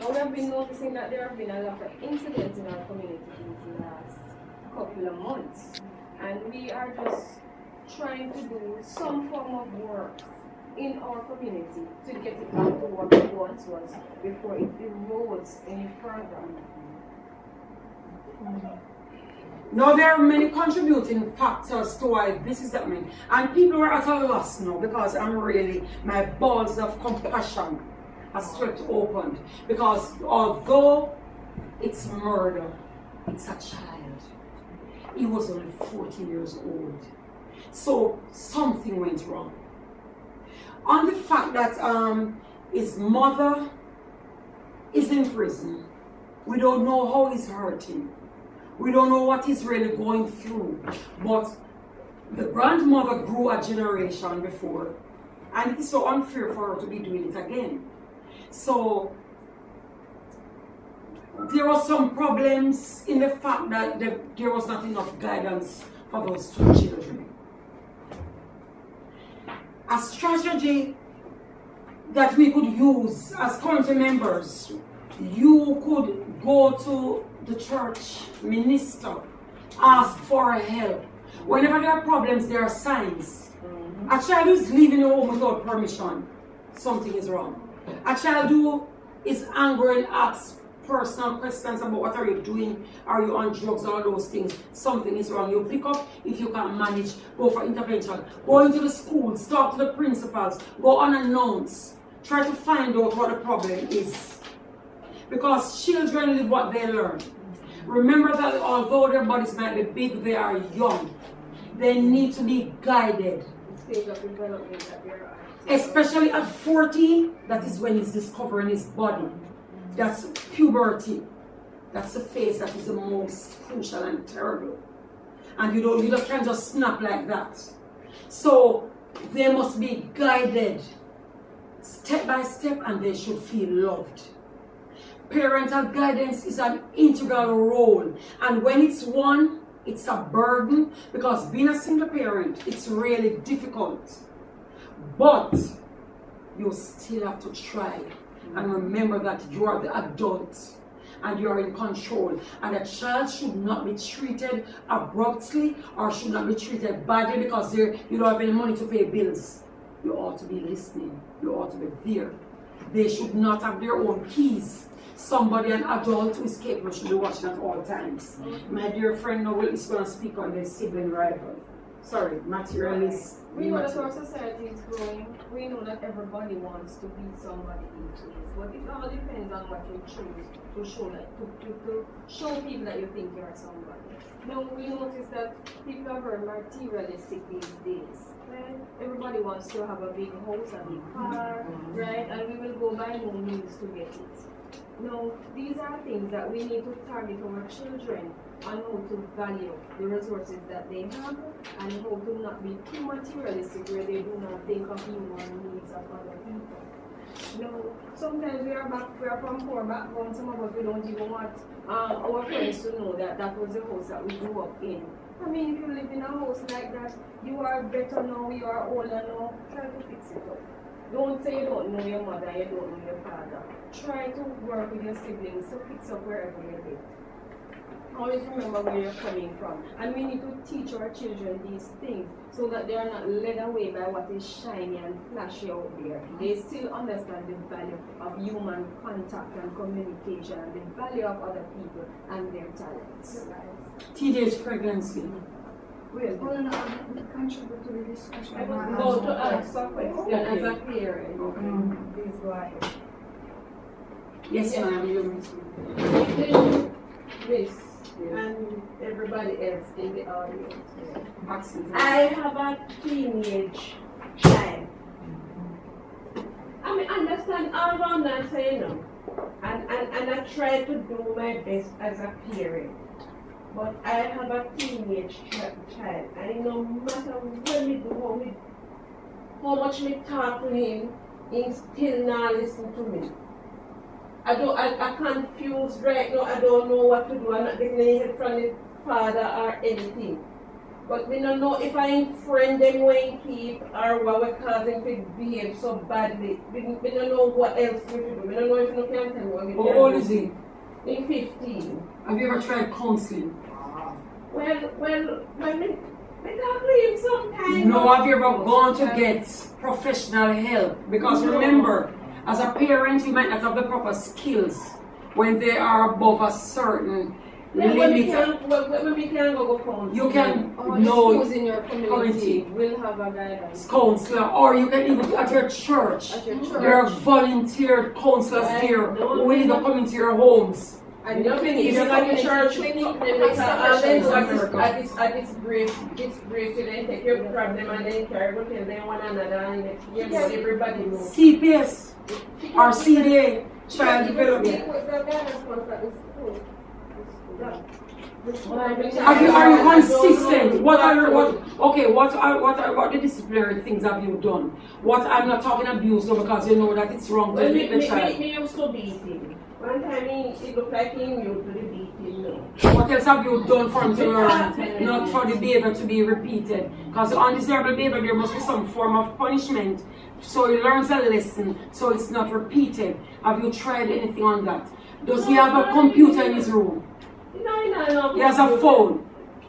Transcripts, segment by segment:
And we have been noticing that there have been a lot of incidents in our community these last couple of months. And we are just trying to do some form of work in our community to get it back to what it once was before it erodes any further. Now there are many contributing factors to why this is happening. And people are at a loss now because my balls of compassion are swept open. Because although it's murder, it's a child. He was only 14 years old. So something went wrong. On the fact that his mother is in prison, we don't know how he's hurting. We don't know what he's really going through. But the grandmother grew a generation before, and it is so unfair for her to be doing it again. So there were some problems in the fact that there was not enough guidance for those two children. A strategy that we could use as community members, you could go to the church minister, ask for help. Whenever there are problems, there are signs. A child who is leaving your home without permission, something is wrong. A child who is angry and asks personal questions about what are you doing, are you on drugs, all those things, something is wrong. You pick up, if you can manage, go for intervention. Go into the schools, talk to the principals, go unannounced. Try to find out what the problem is. Because children live what they learn. Remember that although their bodies might be big, they are young. They need to be guided. Especially at 40, that is when he's discovering his body. That's puberty. That's the phase that is the most crucial and terrible. And you can't just snap like that. So they must be guided step by step, and they should feel loved. Parental guidance is an integral role, and when it's one, it's a burden, because being a single parent, it's really difficult. But you still have to try, and remember that you are the adult and you are in control, and a child should not be treated abruptly or should not be treated badly because you don't have any money to pay bills. You ought to be listening. You ought to be there. They should not have their own keys. Somebody, an adult who is capable, should be watching at all times. My dear friend Noel is going to speak on the sibling rival. Sorry, materialist. We know that our society is growing. We know that everybody wants to beat somebody into this. But it all depends on what you choose to show, to show people that you think you are somebody. Now, we notice that people are very materialistic these days. Right? Everybody wants to have a big house, a big car, right? And we will go by no means to get it. Now, these are things that we need to target our children on how to value the resources that they have and how to not be too materialistic where they do not think of human needs of other people. Now, sometimes we are from poor backgrounds. Some of us, we don't even want our friends to know that that was the house that we grew up in. I mean, if you live in a house like that, you are better now, you are older now, try to fix it up. Don't say you don't know your mother, you don't know your father. Try to work with your siblings to fix up wherever you live. Always remember where you're coming from. And we need to teach our children these things so that they are not led away by what is shiny and flashy out there. They still understand the value of human contact and communication and the value of other people and their talents. Teenage pregnancy. Well, no, contribute to the discussion. I was about to ask a question as a parent. Please go ahead. Yes, ma'am. Miss and everybody else in the audience. I have a teenage child. I mean, understand all I'm not saying no. And I try to do my best as a parent. But I have a teenage child. And no matter what we do, how much we talk to him, he still not listen to me. I confused right now. I don't know what to do. I'm not getting any help from the father or anything. But we don't know if I'm friend them when keep or what we cause them to behave so badly. We don't know what else we do. We don't know if we can tell what we How can old do. is he? In 15. Have you ever tried counseling? Well, we talk to him sometimes. No, have you ever gone to get professional help? Because No. remember, as a parent, you might not have the proper skills when they are above a certain Yeah, when we limit. can go counsel. You can Or know schools in your community will have a guidance. counselor, or you can even at your church. At your There are church. volunteer counselors Right. there No, who will even come into your homes. And You know, the if you're like a church, clinic then has professionals. at this grace, you then take your problem and then carry go tell them one another and next year let everybody know. CPS or CDA, child development. Are you consistent? What the disciplinary things have you done? I'm not talking abuse though, because you know that it's wrong to Well, beat the child. me used to beat him. One time it looked like he knew to beat him now. What else have you done for him to learn? Not for the behavior to be repeated. Because undesirable behavior, there must be some form of punishment. So he learns a lesson, so it's not repeated. Have you tried anything on that? Does he have a computer in his room? No. He has a phone.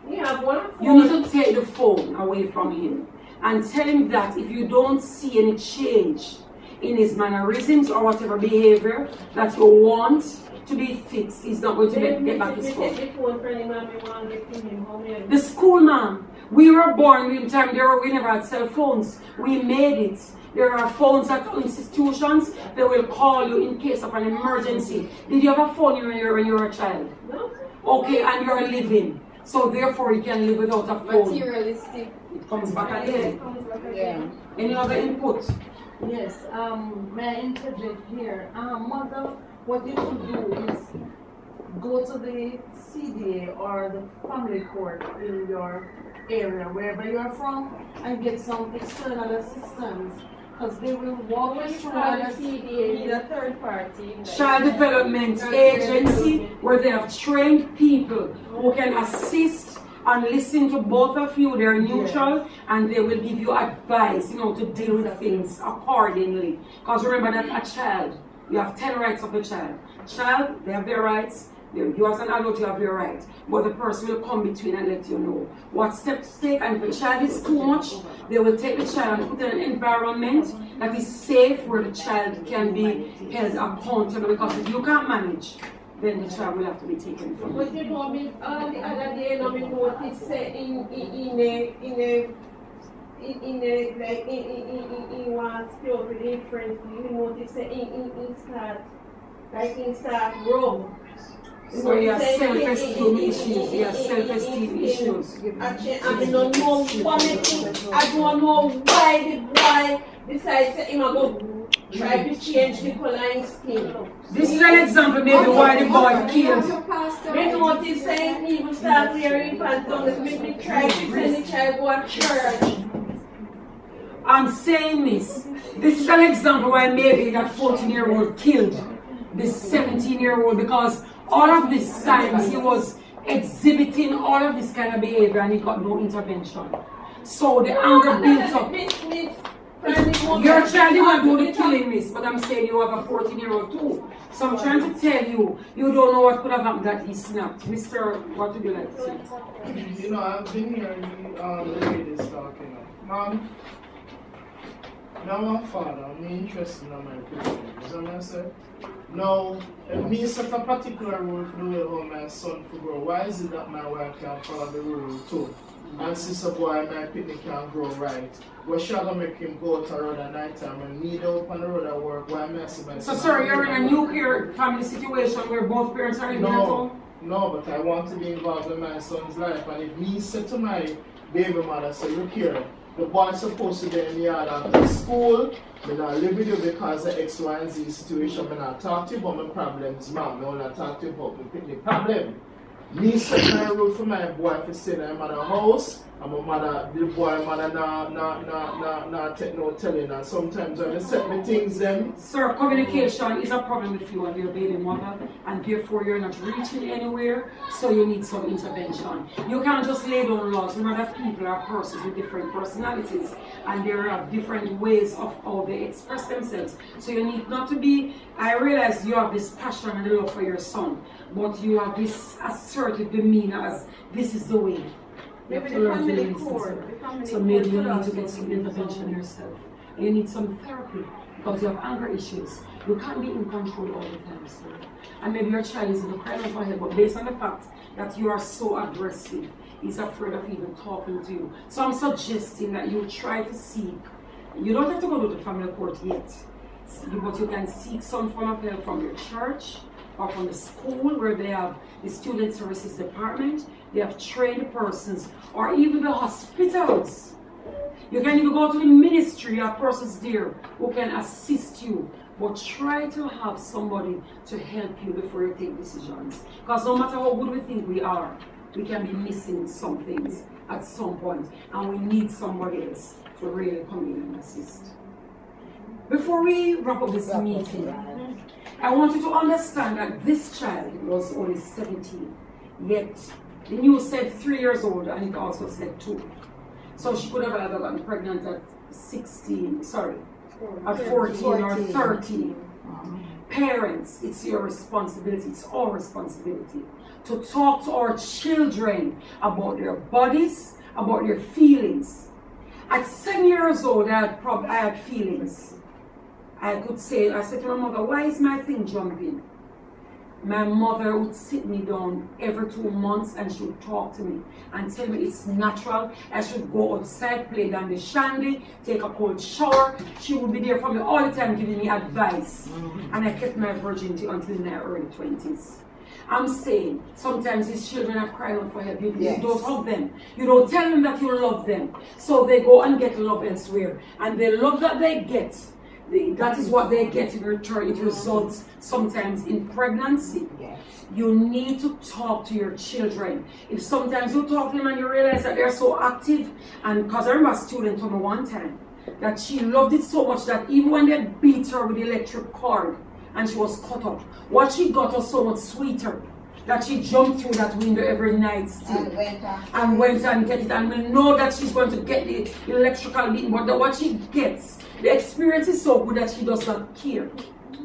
He have one phone. You need to take the phone away from him and tell him that if you don't see any change in his mannerisms or whatever behavior that you want to be fixed, he's not going to get back his phone. The school, ma'am. We were born in time we never had cell phones. We made it. There are phones at institutions. They will call you in case of an emergency. Did you have a phone when you were a child? No. Okay, and you're living. So therefore you can live without a phone. Materialistic. It comes back again. Yeah. Any other input? Yes, may I interject here? Mother, what you should do is go to the CDA or the family court in your area, wherever you are from, and get some external assistance. Because they will walk you through and You need a third party. Child Development Agency, where they have trained people who can assist and listen to both of you. They're neutral and they will give you advice, to deal with things accordingly. Because remember that a child, you have 10 rights of the child. Child, they have their rights. You as an adult, you have your right. But the person will come between and let you know what steps to take. And if the child is too much, they will take the child and put in an environment that is safe where the child can be held accountable. Because if you can't manage, then the child will have to be taken from you. But you know, the other day, we noticed in one school with the friends, we noticed in start grow. So you have self-esteem issues. You have self-esteem issues. I don't know why besides him go try to change the color in skin. This is an example maybe why the boy killed. We notice saying people start wearing pants on the make me try to send the child go to church. I'm saying this is an example why maybe that 14-year-old killed this 17-year-old, because all of these signs he was exhibiting all of this kind of behavior and he got no intervention. So the anger built up. Your child didn't do the killing, miss, but I'm saying you have a 14-year-old too. So I'm trying to tell you, you don't know what could have happened that he snapped. Mr. What would you like to say? I've been hearing the ladies talking. Mom, now I'm father, I'm interested in my opinion. You know what I say? Now, if me set a particular rule for the way how my son to grow, why is it that my wife can follow the rule too? And sister boy, my picnic can grow right. Where shall I make him go to the road at night time and need out on the road at work? Why am I see my So sorry, you're in a nuclear family situation where both parents are in the home? No, but I want to be involved in my son's life. And if me said to my baby mother, say, look here, the boy's supposed to be in the yard after school. I not live with you because of X, Y, and Z situation. I not talk to you about my problems, mom. I want to talk to you about my picnic problem. Me set my rule for my boy to stay in my mother's house And my mother, the boy mother nah take no telling, and sometimes when I set me things them. Sir, communication is a problem with you and your baby mother, and therefore you're not reaching anywhere, so you need some intervention. You can't just lay down laws. Remember that people are persons with different personalities, and there are different ways of how they express themselves. So you need not to be, I realize you have this passion and love for your son, but you have this assertive demeanor as this is the way. You have Maybe to the learn to family listen, court. sir. The family So maybe you court need to could get also some be intervention some- yourself. You need some therapy because you have anger issues. You can't be in control all the time, sir. And maybe your child is in the crying for help, but based on the fact that you are so aggressive, he's afraid of even talking to you. So I'm suggesting that you try to seek. You don't have to go to the family court yet, but you can seek some form of help from your church or from the school where they have the student services department, they have trained persons, or even the hospitals. You can even go to the ministry of persons there who can assist you, but try to have somebody to help you before you take decisions. Because no matter how good we think we are, we can be missing some things at some point, and we need somebody else to really come in and assist. Before we wrap up this meeting, I want you to understand that this child was only 17, yet the news said 3 years old and it also said 2. So she could have either gotten pregnant at 16, at 14 or 13. Parents, it's your responsibility, it's our responsibility to talk to our children about their bodies, about their feelings. At 7 years old, I had feelings. I said to my mother, why is my thing jumping? My mother would sit me down every 2 months and she would talk to me and tell me it's natural. I should go outside, play down the shandy, take a cold shower. She would be there for me all the time giving me advice. And I kept my virginity until my early 20s. I'm saying, sometimes these children are crying out for help. You don't hug them. You don't tell them that you love them. So they go and get love elsewhere. And the love that they get, that is what they get in return. It results sometimes in pregnancy. Yes. You need to talk to your children. If sometimes you talk to them and you realize that they're so active, and because I remember a student told me one time that she loved it so much that even when they beat her with the electric cord and she was cut up, what she got was so much sweeter that she jumped through that window every night still and went and get it, and we know that she's going to get the electrical beating, but what she gets, the experience is so good that she does not care.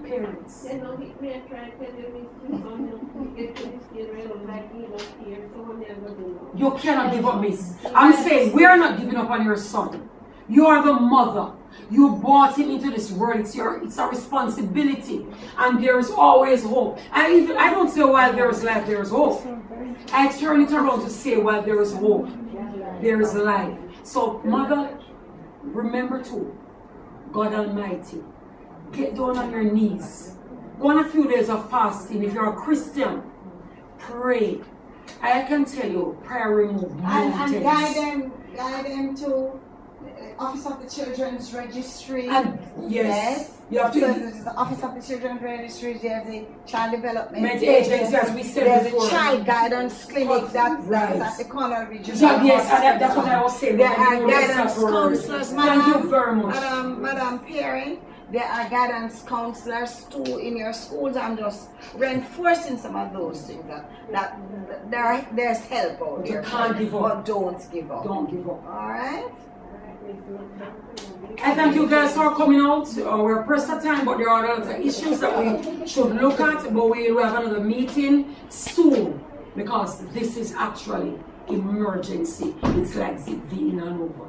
Parents. You know, me I try to tell you this son, get to this stage where you don't like me, don't care, so what me I gonna do now? You cannot give up, miss. I'm saying we are not giving up on your son. You are the mother. You brought him into this world. It's a responsibility, and there is always hope. I don't say while there is life, there is hope. I turn it around to say while there is hope, there is life. So, mother, remember too, God Almighty. Get down on your knees. Go on a few days of fasting. If you're a Christian, pray. I can tell you, prayer removes mountains. And guide them to the Office of the Children's Registry. And yes, you have So to. there's the Office of the Children's Registry, there's the Child Development Agency, as we said there's before. the Child Guidance Clinic that's Right. at the corner region. Yes, and that's what I was saying. There are When you guidance said word. counselors, Thank you very much. Madam Perry. There are guidance counselors too in your schools. I'm just reinforcing some of those things that there's help out You there. can't give up. But don't give up. Don't give up. Alright? I thank you guys for coming out. We're pressed for time, but there are other issues that we should look at. But we will have another meeting soon because this is actually emergency. It's like ZV in and over.